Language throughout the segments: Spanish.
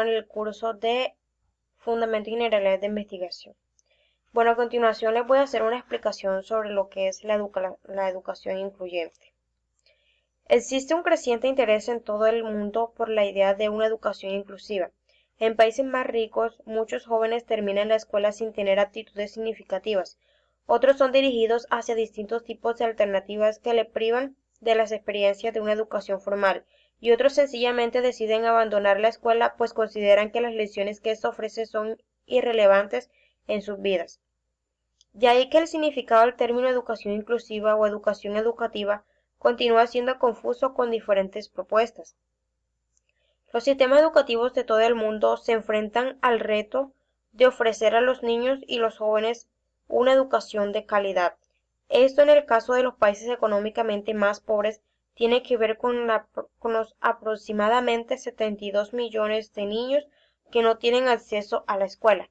en el curso de Fundamentos Generales de Investigación. Bueno, a continuación les voy a hacer una explicación sobre lo que es la educación incluyente. Existe un creciente interés en todo el mundo por la idea de una educación inclusiva. En países más ricos, muchos jóvenes terminan la escuela sin tener aptitudes significativas. Otros son dirigidos hacia distintos tipos de alternativas que le privan de las experiencias de una educación formal, y otros sencillamente deciden abandonar la escuela pues consideran que las lecciones que ésta ofrece son irrelevantes en sus vidas. De ahí que el significado del término educación inclusiva o educación educativa continúa siendo confuso con diferentes propuestas. Los sistemas educativos de todo el mundo se enfrentan al reto de ofrecer a los niños y los jóvenes una educación de calidad. Esto en el caso de los países económicamente más pobres tiene que ver con los aproximadamente 72 millones de niños que no tienen acceso a la escuela.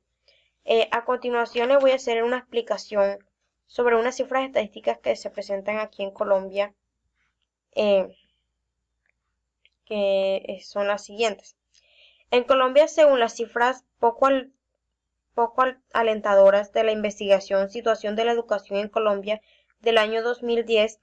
A continuación les voy a hacer una explicación sobre unas cifras estadísticas que se presentan aquí en Colombia, que son las siguientes. En Colombia, según las cifras poco alentadoras de la investigación Situación de la Educación en Colombia del año 2010,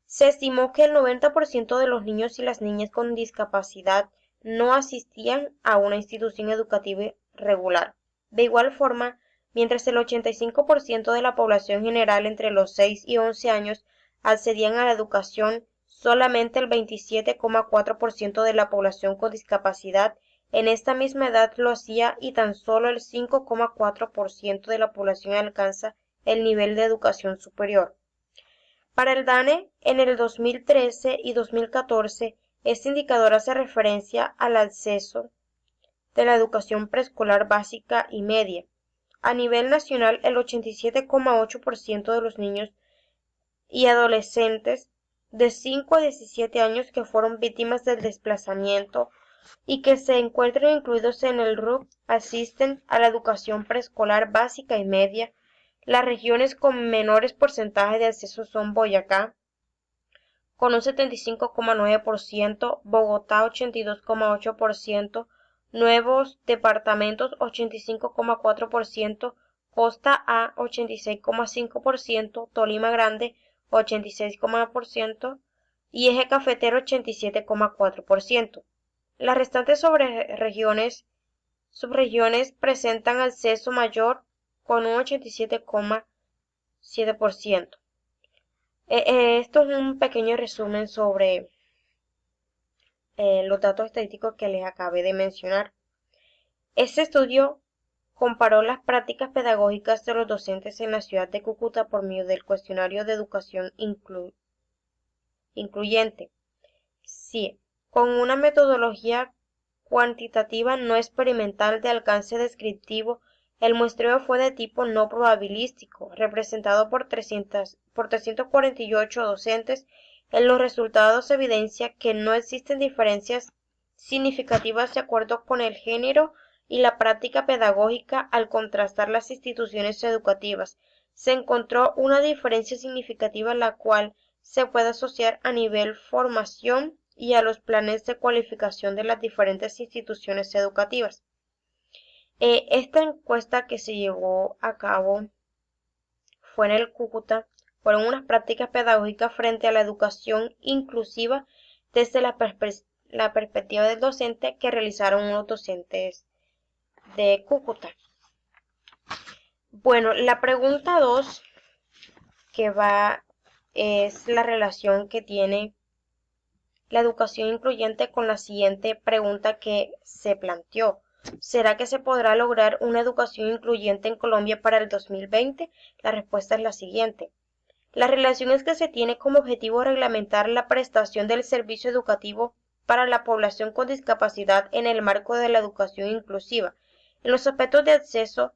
se estimó que el 90% de los niños y las niñas con discapacidad no asistían a una institución educativa regular. De igual forma, mientras el 85% de la población general entre los 6 y 11 años accedían a la educación, solamente el 27,4% de la población con discapacidad en esta misma edad lo hacía y tan solo el 5,4% de la población alcanza el nivel de educación superior. Para el DANE, en el 2013 y 2014, este indicador hace referencia al acceso de la educación preescolar básica y media. A nivel nacional, el 87,8% de los niños y adolescentes de 5 a 17 años que fueron víctimas del desplazamiento y que se encuentran incluidos en el RUC asisten a la educación preescolar básica y media. Las regiones con menores porcentajes de acceso son Boyacá, con un 75,9%, Bogotá 82,8%, nuevos departamentos 85,4%, Costa A 86,5%, Tolima Grande 86,1% y Eje Cafetero 87,4%. Las restantes subregiones presentan acceso mayor con un 87,7%. Esto es un pequeño resumen sobre los datos estadísticos que les acabé de mencionar. Este estudio comparó las prácticas pedagógicas de los docentes en la ciudad de Cúcuta por medio del cuestionario de educación incluyente, CIE, con una metodología cuantitativa no experimental de alcance descriptivo. El muestreo fue de tipo no probabilístico, representado por 348 docentes. En los resultados se evidencia que no existen diferencias significativas de acuerdo con el género y la práctica pedagógica. Al contrastar las instituciones educativas, se encontró una diferencia significativa la cual se puede asociar a nivel formación y a los planes de cualificación de las diferentes instituciones educativas. Esta encuesta que se llevó a cabo fue en el Cúcuta, fueron unas prácticas pedagógicas frente a la educación inclusiva desde la perspectiva del docente que realizaron unos docentes de Cúcuta. Bueno, la pregunta 2 que va es la relación que tiene la educación incluyente con la siguiente pregunta que se planteó. ¿Será que se podrá lograr una educación incluyente en Colombia para el 2020? La respuesta es la siguiente. La relación es que se tiene como objetivo reglamentar la prestación del servicio educativo para la población con discapacidad en el marco de la educación inclusiva, en los aspectos de acceso,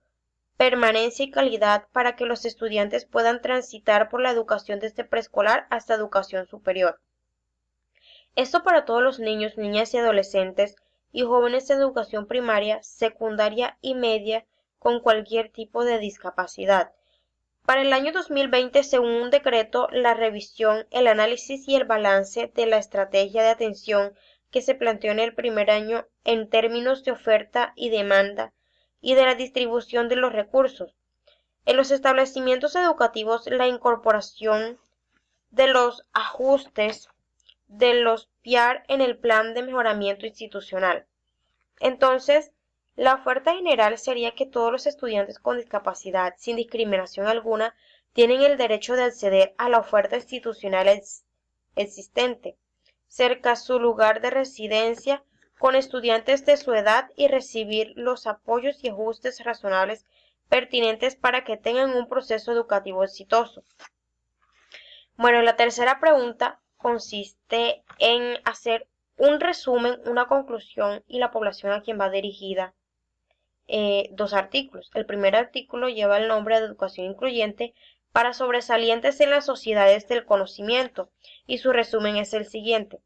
permanencia y calidad para que los estudiantes puedan transitar por la educación desde preescolar hasta educación superior. Esto para todos los niños, niñas y adolescentes y jóvenes de educación primaria, secundaria y media con cualquier tipo de discapacidad. Para el año 2020, según un decreto, la revisión, el análisis y el balance de la estrategia de atención que se planteó en el primer año en términos de oferta y demanda y de la distribución de los recursos. En los establecimientos educativos, la incorporación de los ajustes de los PIAR en el plan de mejoramiento institucional. Entonces, la oferta general sería que todos los estudiantes con discapacidad, sin discriminación alguna, tienen el derecho de acceder a la oferta institucional existente, cerca a su lugar de residencia, con estudiantes de su edad y recibir los apoyos y ajustes razonables pertinentes para que tengan un proceso educativo exitoso. Bueno, la tercera pregunta consiste en hacer un resumen, una conclusión y la población a quien va dirigida. Dos artículos. El primer artículo lleva el nombre de Educación Incluyente para sobresalientes en las sociedades del conocimiento y su resumen es el siguiente.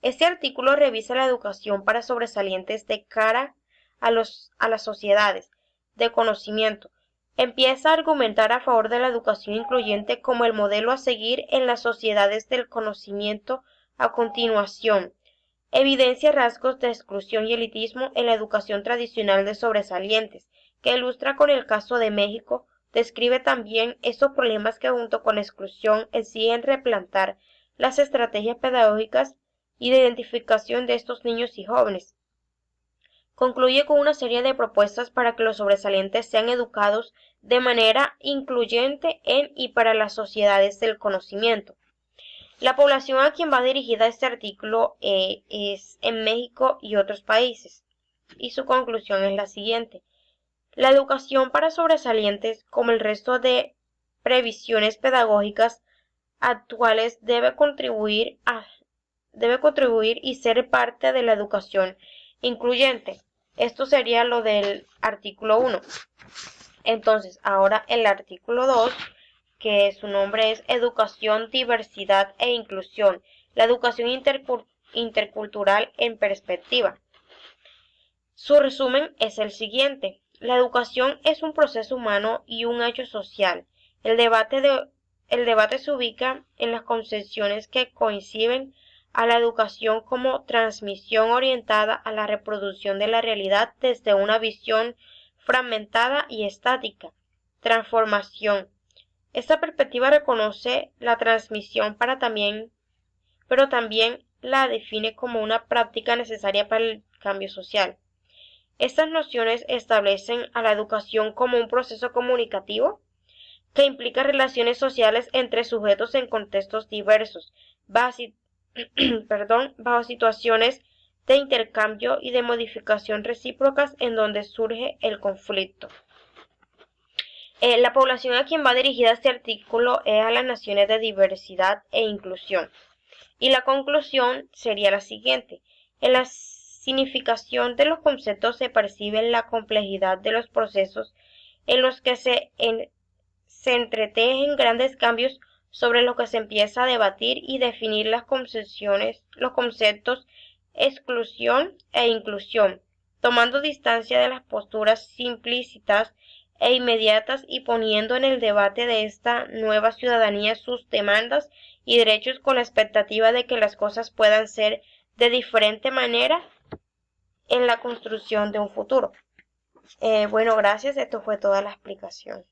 Este artículo revisa la educación para sobresalientes de cara a las sociedades de conocimiento. Empieza a argumentar a favor de la educación incluyente como el modelo a seguir en las sociedades del conocimiento. A continuación, evidencia rasgos de exclusión y elitismo en la educación tradicional de sobresalientes, que ilustra con el caso de México. Describe también esos problemas que junto con la exclusión exigen replantar las estrategias pedagógicas y de identificación de estos niños y jóvenes. Concluye con una serie de propuestas para que los sobresalientes sean educados de manera incluyente en y para las sociedades del conocimiento. La población a quien va dirigida este artículo es en México y otros países. Y su conclusión es la siguiente. La educación para sobresalientes, como el resto de previsiones pedagógicas actuales, debe contribuir y ser parte de la educación incluyente. Esto sería lo del artículo 1. Entonces, ahora el artículo 2, que su nombre es Educación, Diversidad e Inclusión, la educación intercultural en perspectiva. Su resumen es el siguiente. La educación es un proceso humano y un hecho social. El debate se ubica en las concepciones que coinciden a la educación como transmisión orientada a la reproducción de la realidad desde una visión fragmentada y estática. Transformación. Esta perspectiva reconoce la transmisión pero también la define como una práctica necesaria para el cambio social. Estas nociones establecen a la educación como un proceso comunicativo que implica relaciones sociales entre sujetos en contextos diversos, bajo situaciones de intercambio y de modificación recíprocas en donde surge el conflicto. La población a quien va dirigida este artículo es a las naciones de diversidad e inclusión. Y la conclusión sería la siguiente. En la significación de los conceptos se percibe la complejidad de los procesos en los que se entretejen grandes cambios sobre los que se empieza a debatir y definir los conceptos exclusión e inclusión, tomando distancia de las posturas simplícitas e inmediatas y poniendo en el debate de esta nueva ciudadanía sus demandas y derechos con la expectativa de que las cosas puedan ser de diferente manera en la construcción de un futuro. Bueno, gracias. Esto fue toda la explicación.